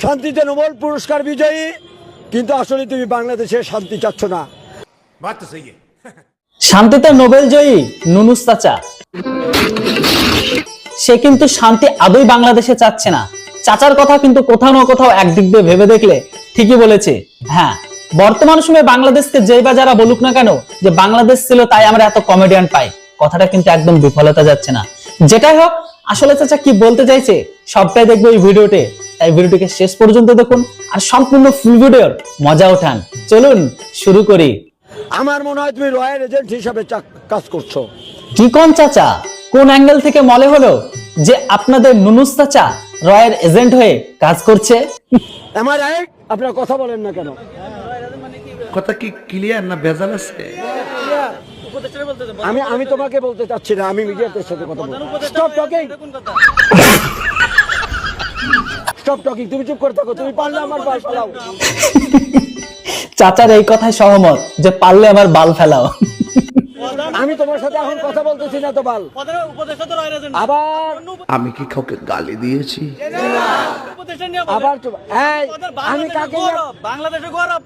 শান্তিতে নোবেল পুরস্কার বিজয়ী, কিন্তু আসলে তুমি বাংলাদেশে শান্তি চাচ্ছ না। শান্তিতে নোবেল জয়ী নুনুস চাচা, সে কিন্তু শান্তি আদৌ বাংলাদেশে চাচ্ছে না। চাচার কথা কিন্তু কোথাও না কোথাও একদিক দিয়ে ভেবে দেখলে ঠিকই বলেছে। হ্যাঁ, বর্তমান সময়ে বাংলাদেশকে যেই বা যারা বলুক না কেন যে বাংলাদেশ ছিল তাই আমরা এত কমেডিয়ান পাই, কথাটা কিন্তু একদম বিফলতা যাচ্ছে না। যেটাই হোক, আসলে চাচা কি বলতে চাইছে সবটাই দেখবো এই ভিডিওতে, তাই ভিডিওটিকে শেষ পর্যন্ত দেখুন আর সম্পূর্ণ ফুল ভিডিওর মজা ওঠান। চলুন শুরু করি। আমার মনে হয় তুমি রয়্যাল এজেন্ট হিসাবে কাজ করছো। কি কোন চাচা, কোন অ্যাঙ্গেল থেকে মনে হলো যে আপনাদের নুনুস চাচা রয়্যাল এজেন্ট হয়ে কাজ করছে? আমার রাইট, আপনারা কথা বলেন না কেন? কথা কি ক্লিয়ার না ভেজাল আছে? আমি তোমাকে বলতে চাচ্ছি না, আমি মিডিয়াদের সাথে কথা বলবো। স্টপ টকিং, স্টপ টকিং, তুমি চুপ করে থাকো। তুমি পারলে আমার বাল ফেলাও। চাচার এই কথায় সহমত যে পারলে আমার বাল ফেলাও। আমি তোমার সাথে এখন কথা বলতেছি না তো বাল। আবার আমি কি কাউকে গালি দিয়েছি? আবার এই আমি কাকে বাংলাদেশে গৌরব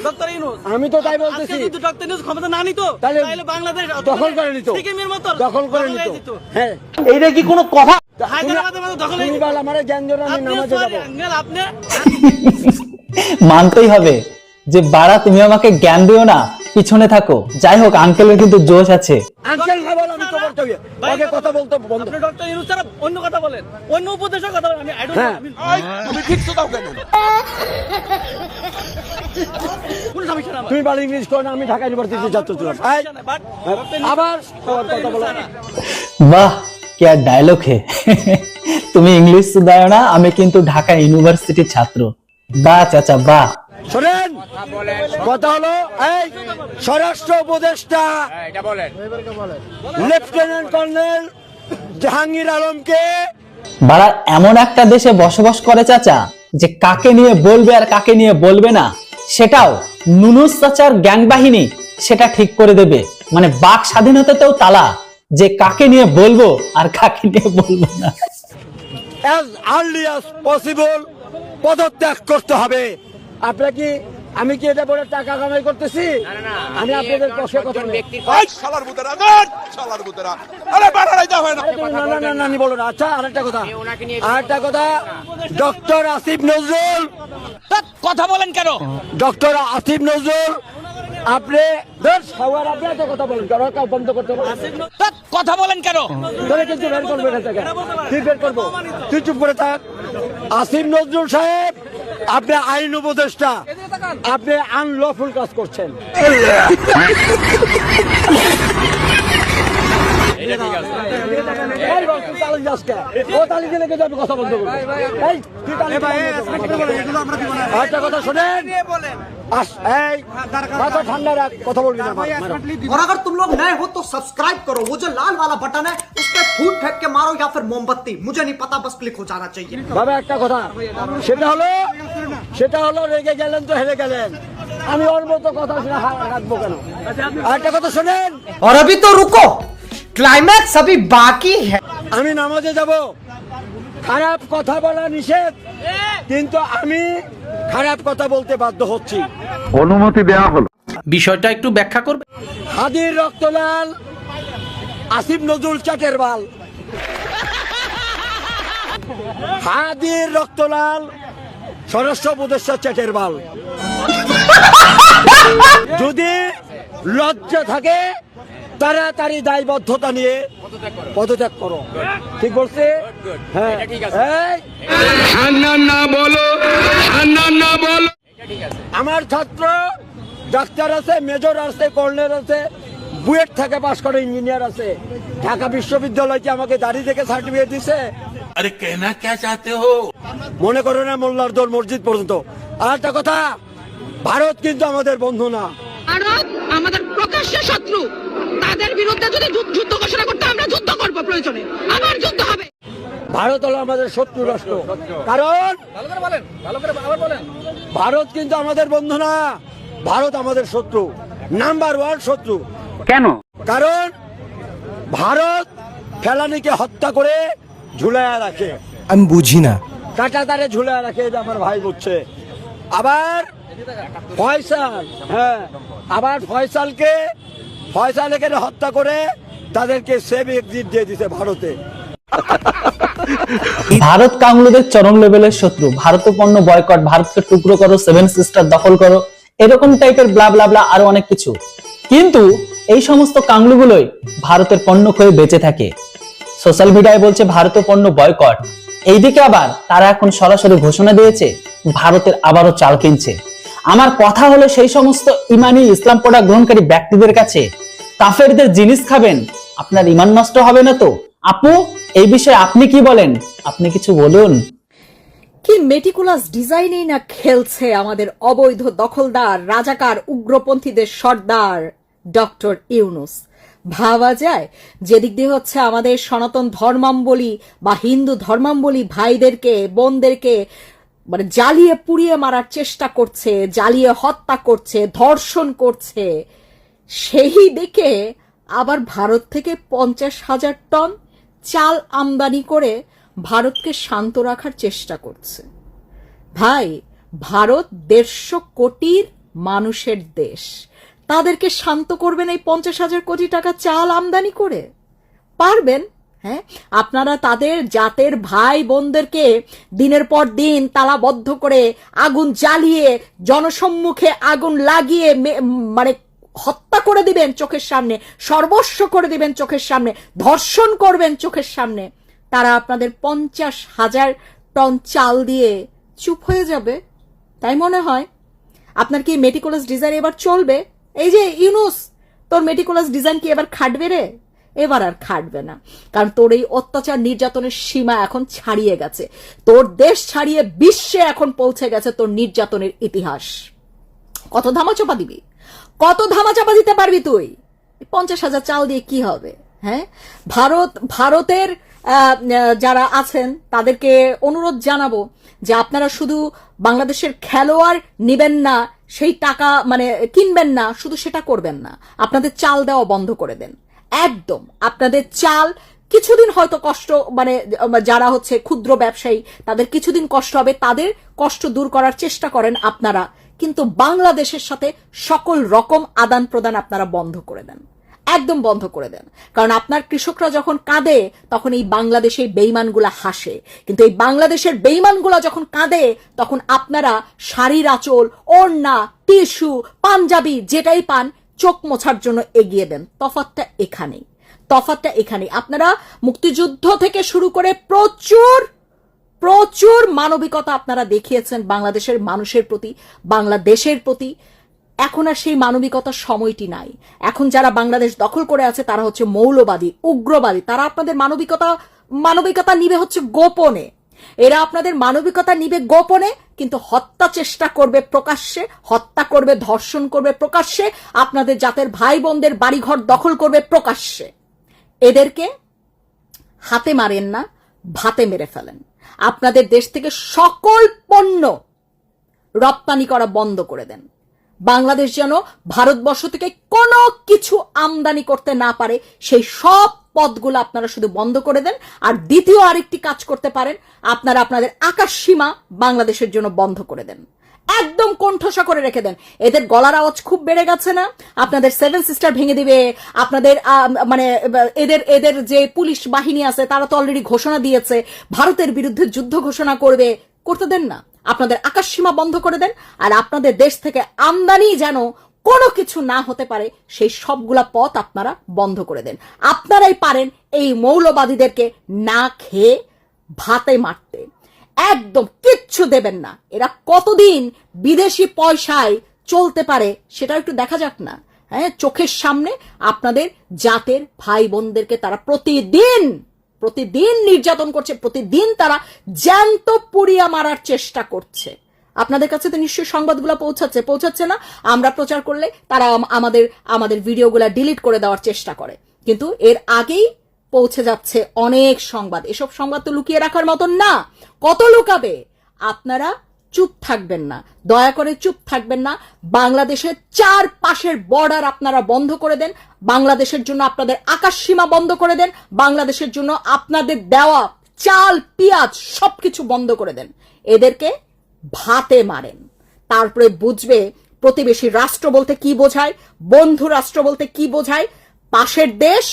ডক্টর ইউনূস, আমি তো তাই বলতেছি। যদি ডক্টর ইউনূস ক্ষমতা না নিত তাহলে বাংলাদেশ দখল করে নিত, সিকিমের মতো দখল করে নিত। হ্যাঁ, এইটা কি কোনো কথা? হায়দ্রাবাদের মতো দখল তুমি বল আমারে জ্ঞান দিও না, আমি নামাজে যাব। আপনি মানতেই হবে যে বাড়া তুমি আমাকে জ্ঞান দিও না, পিছনে থাকো। যাই হোক, আঙ্কেলের কিন্তু জোশ আছে। আঙ্কেল না বল, আমি তো বলতে হবে। ওকে কথা বলতে বন্ধ। আপনি ডক্টর ইউনূস ছাড়া অন্য কথা বলেন, অন্য উপদেশের কথা বলেন। আমি আই ডোন্ট হ্যাঁ, তুমি ঠিক তো দাও কেন? কোন সমস্যা না, তুমি বল ইংলিশ করো না, আমি ঢাকা ইউনিভার্সিটির ছাত্র ছিলাম। বাট আবার কথা বলো। বাহ, কি ডায়লগ হে। তুমি ইংলিশ সুদায় না, আমি কিন্তু ঢাকা ইউনিভার্সিটির ছাত্র। বাহ চাচা বাহ। শোনেন, কথা হলো এই স্বরাষ্ট্র উপদেষ্টা লেফটেন্যান্ট কর্নেল জাহাঙ্গীর আলমকে বাড়া এমন একটা দেশে বসবাস করে চাচা যে কাকে নিয়ে বলবে আর কাকে নিয়ে বলবে না সেটাও নুনুস চাচার গ্যাং বাহিনী সেটা ঠিক করে দেবে। মানে বাক স্বাধীনতাতেও তালা, যে কাকে নিয়ে বলবো আর কাকে নিয়ে বলবো না। as early as possible পদত্যাগ করতে হবে। আপনারা কি, আমি কি এটা বলে টাকা কামাই করতেছি? আমি আপনাদের পক্ষে কথা বলি। না, বলো না। আচ্ছা, আরেকটা কথা, ডক্টর আসিফ নজরুল, কথা বলেন কেন? ডক্টর আসিফ নজরুল, আপনি আপনি এত কথা বলেন কেন? বন্ধ করতে কথা বলেন কেন? ধরে কিন্তু বের করবে না টাকা। তুই বের করবো, তুই চুপ করে থাক। আসিফ নজরুল সাহেব, আপনি আইন উপদেষ্টা, আপনি আনলফুল কাজ করছেন। কথা বলতে কথা শোনেন, ঠান্ডা রাখ, কথা বলবি না। और अगर तुम लोग नए हो तो सब्सक्राइब करो, वो जो लाल वाला बटन है उस पर फूट फेंक के मारो या फिर मोमबत्ती, मुझे नहीं पता, बस क्लिक हो जाना चाहिए। বাবা একটা কথা, সেটা হলো রেগে গেলেন তো হেরে গেলেন। আমি ওর মতো কথা শুনে রাখবো কেন? একটা কথা শোনেন, और अभी तो रुको, क्लाइमैक्स अभी बाकी है। আমি নামাজে যাব। খারাপ কথা বলা নিষেধ, কিন্তু আমি খারাপ কথা বলতে বাধ্য হচ্ছি। অনুমতি দেওয়া হলো। বিষয়টা একটু ব্যাখ্যা করবে? হাদির রক্তলাল, আসিফ নজরুল চাটের বাল। হাদির রক্তলাল, স্বরাষ্ট্র উপদেষ্টা চাটের বাল। যদি লজ্জা থাকে তাড়াতাড়ি দায়বদ্ধতা নিয়ে পদত্যাগ করো। ঠিক বলছে? হ্যাঁ, আমার ছাত্র ডাক্তার আছে, মেজর আছে, কর্নেল আছে, বুয়েট থেকে পাশ করে ইঞ্জিনিয়ার আছে। ঢাকা বিশ্ববিদ্যালয় কি আমাকে দাঁড়িয়ে দেখে সার্টিফিকেট দিছে? अरे कहना क्या चाहते हो? মনে করো না মোল্লার দৌড় মসজিদ পর্যন্ত। আর একটা কথা, ভারত কিন্তু আমাদের বন্ধু না। ভারত আমাদের প্রকাশ্য শত্রু। তাদের বিরুদ্ধে যদি যুদ্ধ ঘোষণা করতে, আমরা যুদ্ধ করব, প্রয়োজনে আবার যুদ্ধ হবে। ভারত হলো আমাদের শত্রু রাষ্ট্র, কারণ ভারত কিন্তু আমাদের বন্ধু না, ভারত আমাদের শত্রু, নাম্বার 1 শত্রু। কেন? কারণ ভারত ফেলানিকে হত্যা করে ঝুলাইয়া রাখে। আমি বুঝি না। কাটা তারে ঝুলে রাখে আমার ভাই বুঝছে। আবার ফয়সাল, হ্যাঁ, আবার ফয়সালকে হত্যা করে তাদেরকে সেভ এক্সিট দিয়ে দিছে ভারতে। ভারত কাংলুদের চরম লেভেলের শত্রু। ভারত পণ্য বয়কট, ভারতকে টুকরো করো, 7 সিস্টার দখল করো, এরকম টাইপের ব্লা ব্লা ব্লা আরো অনেক কিছু। কিন্তু এই সমস্ত কাংলুগুলোই ভারতের পণ্য খেয়ে বেঁচে থাকে। সোশ্যাল মিডিয়ায় বলছে ভারতীয় পণ্য বয়কট, এইদিকে আবার তারা এখন সরাসরি ঘোষণা দিয়েছে ভারতের আবারও চাল কিনছে। আমার কথা হলো সেই সমস্ত ইমানি ইসলাম পড়া গ্রহণকারী ব্যক্তিদের কাছে, কাফেরদের জিনিস খাবেন, আপনার ইমান নষ্ট হবে না তো? আপু, এই বিষয়ে আপনি কি বলেন? আপনি কিছু বলুন। কি মেটিকুলাস ডিজাইনেই না খেলছে আমাদের অবৈধ দখলদার রাজাকার উগ্রপন্থীদের সর্দার ডক্টর ইউনূস। ভাবা যায় যেদিক দিয়ে হচ্ছে আমাদের সনাতন ধর্মাবলী বা হিন্দু ধর্মাবলী ভাইদেরকে বোনদেরকে মানে জ্বালিয়ে পুড়িয়ে মারার চেষ্টা করছে, জ্বালিয়ে হত্যা করছে, ধর্ষণ করছে, সেই দিকে আবার ভারত থেকে 50,000 টন চাল আমদানি করে ভারতকে শান্ত রাখার চেষ্টা করছে। ভাই, ভারত 150 কোটির মানুষের দেশ, তাদেরকে শান্ত করবেন এই 50,000 কোটি টাকা চাল আমদানি করে? পারবেন? হ্যাঁ, আপনারা তাদের জাতের ভাই বোনদেরকে দিনের পর দিন তালাবদ্ধ করে আগুন জ্বালিয়ে জনসম্মুখে আগুন লাগিয়ে মানে হত্যা করে দিবেন চোখের সামনে, সর্বস্ব করে দিবেন চোখের সামনে, ধর্ষণ করবেন চোখের সামনে, তারা আপনাদের 50,000 টন চাল দিয়ে চুপ হয়ে যাবে? তাই মনে হয়? আপনার কি মেটিকুলাস ডিজাইন এবার চলবে? এই যে ইউনূস, তোর মেটিকুলাস ডিজাইন কি এবার খাটবে রে? এবার আর খাটবে না, কারণ তোর এই অত্যাচার নির্যাতনের সীমা এখন ছাড়িয়ে গেছে। তোর দেশ ছাড়িয়ে বিশ্বে এখন পৌঁছে গেছে তোর নির্যাতনের ইতিহাস। কত ধামাচাপা দিবি? কত ধামাচাপা দিতে পারবি তুই? 50,000 চাল দিয়ে কি হবে? হ্যাঁ, ভারতের যারা আছেন তাদেরকে অনুরোধ জানাবো যে আপনারা শুধু বাংলাদেশের খেলোয়াড় নিবেন না, সেই টাকা মানে কিনবেন না, শুধু সেটা করবেন না, আপনাদের চাল দেওয়া বন্ধ করে দেন একদম। আপনাদের চাল কিছুদিন হয়তো কষ্ট, মানে যারা হচ্ছে ক্ষুদ্র ব্যবসায়ী তাদের কিছুদিন কষ্ট হবে, তাদের কষ্ট দূর করার চেষ্টা করেন আপনারা, কিন্তু বাংলাদেশের সাথে সকল রকম আদান প্রদান আপনারা বন্ধ করে দেন, একদম বন্ধ করে দেন। কারণ আপনার কৃষকরা যখন কাঁদে তখন এই বাংলাদেশের বেঈমানগুলা হাসে, কিন্তু এই বাংলাদেশের বেঈমানগুলা যখন কাঁদে তখন আপনারা শাড়ির আঁচল, ওড়না, টিস্যু, পাঞ্জাবি যেটাই পান চোখ মোছার জন্য এগিয়ে দেন। তফাৎটা এখানেই, তফাৎটা এখানেই। আপনারা মুক্তিযুদ্ধ থেকে শুরু করে প্রচুর প্রচুর মানবিকতা আপনারা দেখিয়েছেন বাংলাদেশের মানুষের প্রতি, বাংলাদেশের প্রতি। এখন আর সেই মানবিকতার সময়টি নাই। এখন যারা বাংলাদেশ দখল করে আছে তারা হচ্ছে মৌলবাদী, উগ্রবাদী। তারা আপনাদের মানবিকতা নিবে হচ্ছে গোপনে। এরা আপনাদের মানবিকতা নিবে গোপনে, কিন্তু হত্যা চেষ্টা করবে প্রকাশ্যে, হত্যা করবে, ধর্ষণ করবে প্রকাশ্যে, আপনাদের জাতের ভাই বোনদের বাড়িঘর দখল করবে প্রকাশ্যে। এদেরকে হাতে মারেন না, ভাতে মেরে ফেলেন। আপনাদের দেশ থেকে সকল পণ্য রপ্তানি করা বন্ধ করে দেন। বাংলাদেশ যেন ভারতবর্ষ থেকে কোনো কিছু আমদানি করতে না পারে, সেই সব পথগুলো আপনারা শুধু বন্ধ করে দেন। আর দ্বিতীয় আরেকটি কাজ করতে পারেন, আপনারা আপনাদের আকাশ সীমা বাংলাদেশের জন্য বন্ধ করে দেন, একদম কণ্ঠসা করে রেখে দেন। এদের গলার আওয়াজ খুব বেড়ে গেছে না? আপনাদের 7 সিস্টার ভেঙে দিবে, আপনাদের মানে এদের যে পুলিশ বাহিনী আছে তারা তো অলরেডি ঘোষণা দিয়েছে ভারতের বিরুদ্ধে যুদ্ধ ঘোষণা করবে। করতে দেন না, আপনাদের আকাশ সীমা বন্ধ করে দেন। আর আপনাদের দেশ থেকে আমদানি যেন কোনো কিছু না হতে পারে সেই সবগুলা পথ আপনারা বন্ধ করে দেন। আপনারাই পারেন এই মৌলবাদীদেরকে না খেয়ে ভাতে মারতে। একদম কিচ্ছু দেবেন না। এরা কতদিন বিদেশি পয়সায় চলতে পারে সেটা একটু দেখা যাক না। হ্যাঁ, চোখের সামনে আপনাদের জাতের ভাই বোনদেরকে তারা প্রতিদিন নির্যাতন করছে, প্রতিদিন তারা জ্যান্ত পুড়িয়া মারার চেষ্টা করছে। আপনাদের কাছে তো নিশ্চয়ই সংবাদগুলো পৌঁছাচ্ছে না? আমরা প্রচার করলে তারা আমাদের ভিডিওগুলো ডিলিট করে দেওয়ার চেষ্টা করে, কিন্তু এর আগেই পৌঁছে যাচ্ছে অনেক সংবাদ। এসব সংবাদ তো লুকিয়ে রাখার মতন না। কত লুকাবে? আপনারা চুপ থাকবেন না, দয়া করে চুপ থাকবেন না। বাংলাদেশের 4 পাশের বর্ডার আপনারা বন্ধ করে দেন। বাংলাদেশের জন্য আপনাদের আকাশ সীমা বন্ধ করে দেন। বাংলাদেশের জন্য আপনাদের দেওয়া চাল পেঁয়াজ সবকিছু বন্ধ করে দেন, এদেরকে ভাতে মারেন, তারপরে বুঝবে প্রতিবেশী রাষ্ট্র বলতে কি বোঝায়, বন্ধু রাষ্ট্র বলতে কি বোঝায়। পাশের দেশ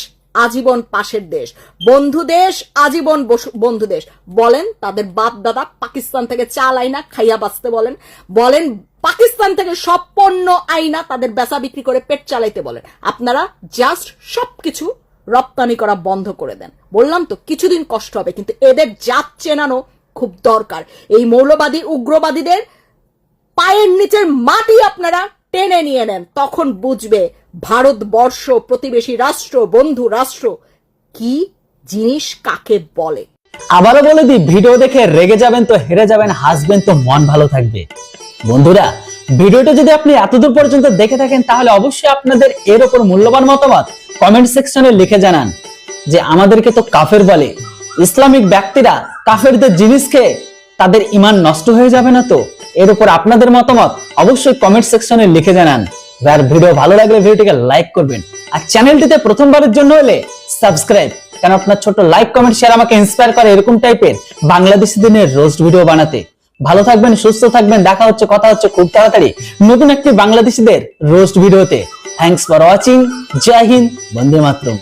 আজীবন পাশের দেশ, বন্ধু দেশ আজীবন বন্ধু দেশ। বলেন তাদের বাপ দাদা পাকিস্তান থেকে চাল আইনা খাইয়া বাঁচতে বলেন, বলেন পাকিস্তান থেকে সব পণ্য আইনা তাদের বেচা বিক্রি করে পেট চালাইতে বলেন। আপনারা জাস্ট সবকিছু রপ্তানি করা বন্ধ করে দেন। বললাম তো কিছুদিন কষ্ট হবে, কিন্তু এদের জাত চেনানো খুব দরকার। এই মৌলবাদী উগ্রবাদীদের পায়ের নিচের মাটি আপনারা টেনে নিয়ে নেন, তখন বুঝবে ভারতবর্ষ, প্রতিবেশী রাষ্ট্র, বন্ধু রাষ্ট্র কি জিনিস কাকে বলে। আবারও বলে দিই, ভিডিও দেখে রেগে যাবেন তো হেরে যাবেন, হাসবেন তো মন ভালো থাকবে। বন্ধুরা, ভিডিওটা যদি আপনি এতদূর পর্যন্ত দেখে থাকেন তাহলে অবশ্যই আপনাদের এর উপর মূল্যবান মতামত কমেন্ট সেকশনে লিখে জানান। যে আমাদেরকে তো কাফের বলে, ইসলামিক ব্যক্তিরা কাফেরদের জিনিস খেয়ে তাদের ঈমান নষ্ট হয়ে যাবে না তো? এর উপর আপনাদের মতামত অবশ্যই কমেন্ট সেকশনে লিখে জানান। আর ভিডিও ভালো লাগলে ভিডিওটিকে লাইক করবেন, আর চ্যানেলটিতে প্রথমবারের জন্য হলে সাবস্ক্রাইব, কারণ আপনার ছোট লাইক কমেন্ট শেয়ার আমাকে ইন্সপায়ার করে এরকম টাইপের বাংলাদেশিদের রোস্ট ভিডিও বানাতে। ভালো থাকবেন, সুস্থ থাকবেন, দেখা হচ্ছে, কথা হচ্ছে খুব তাড়াতাড়ি নতুন একটি বাংলাদেশিদের রোস্ট ভিডিওতে। Thanks for watching. জয় হিন্দ, বন্দে মাতরম।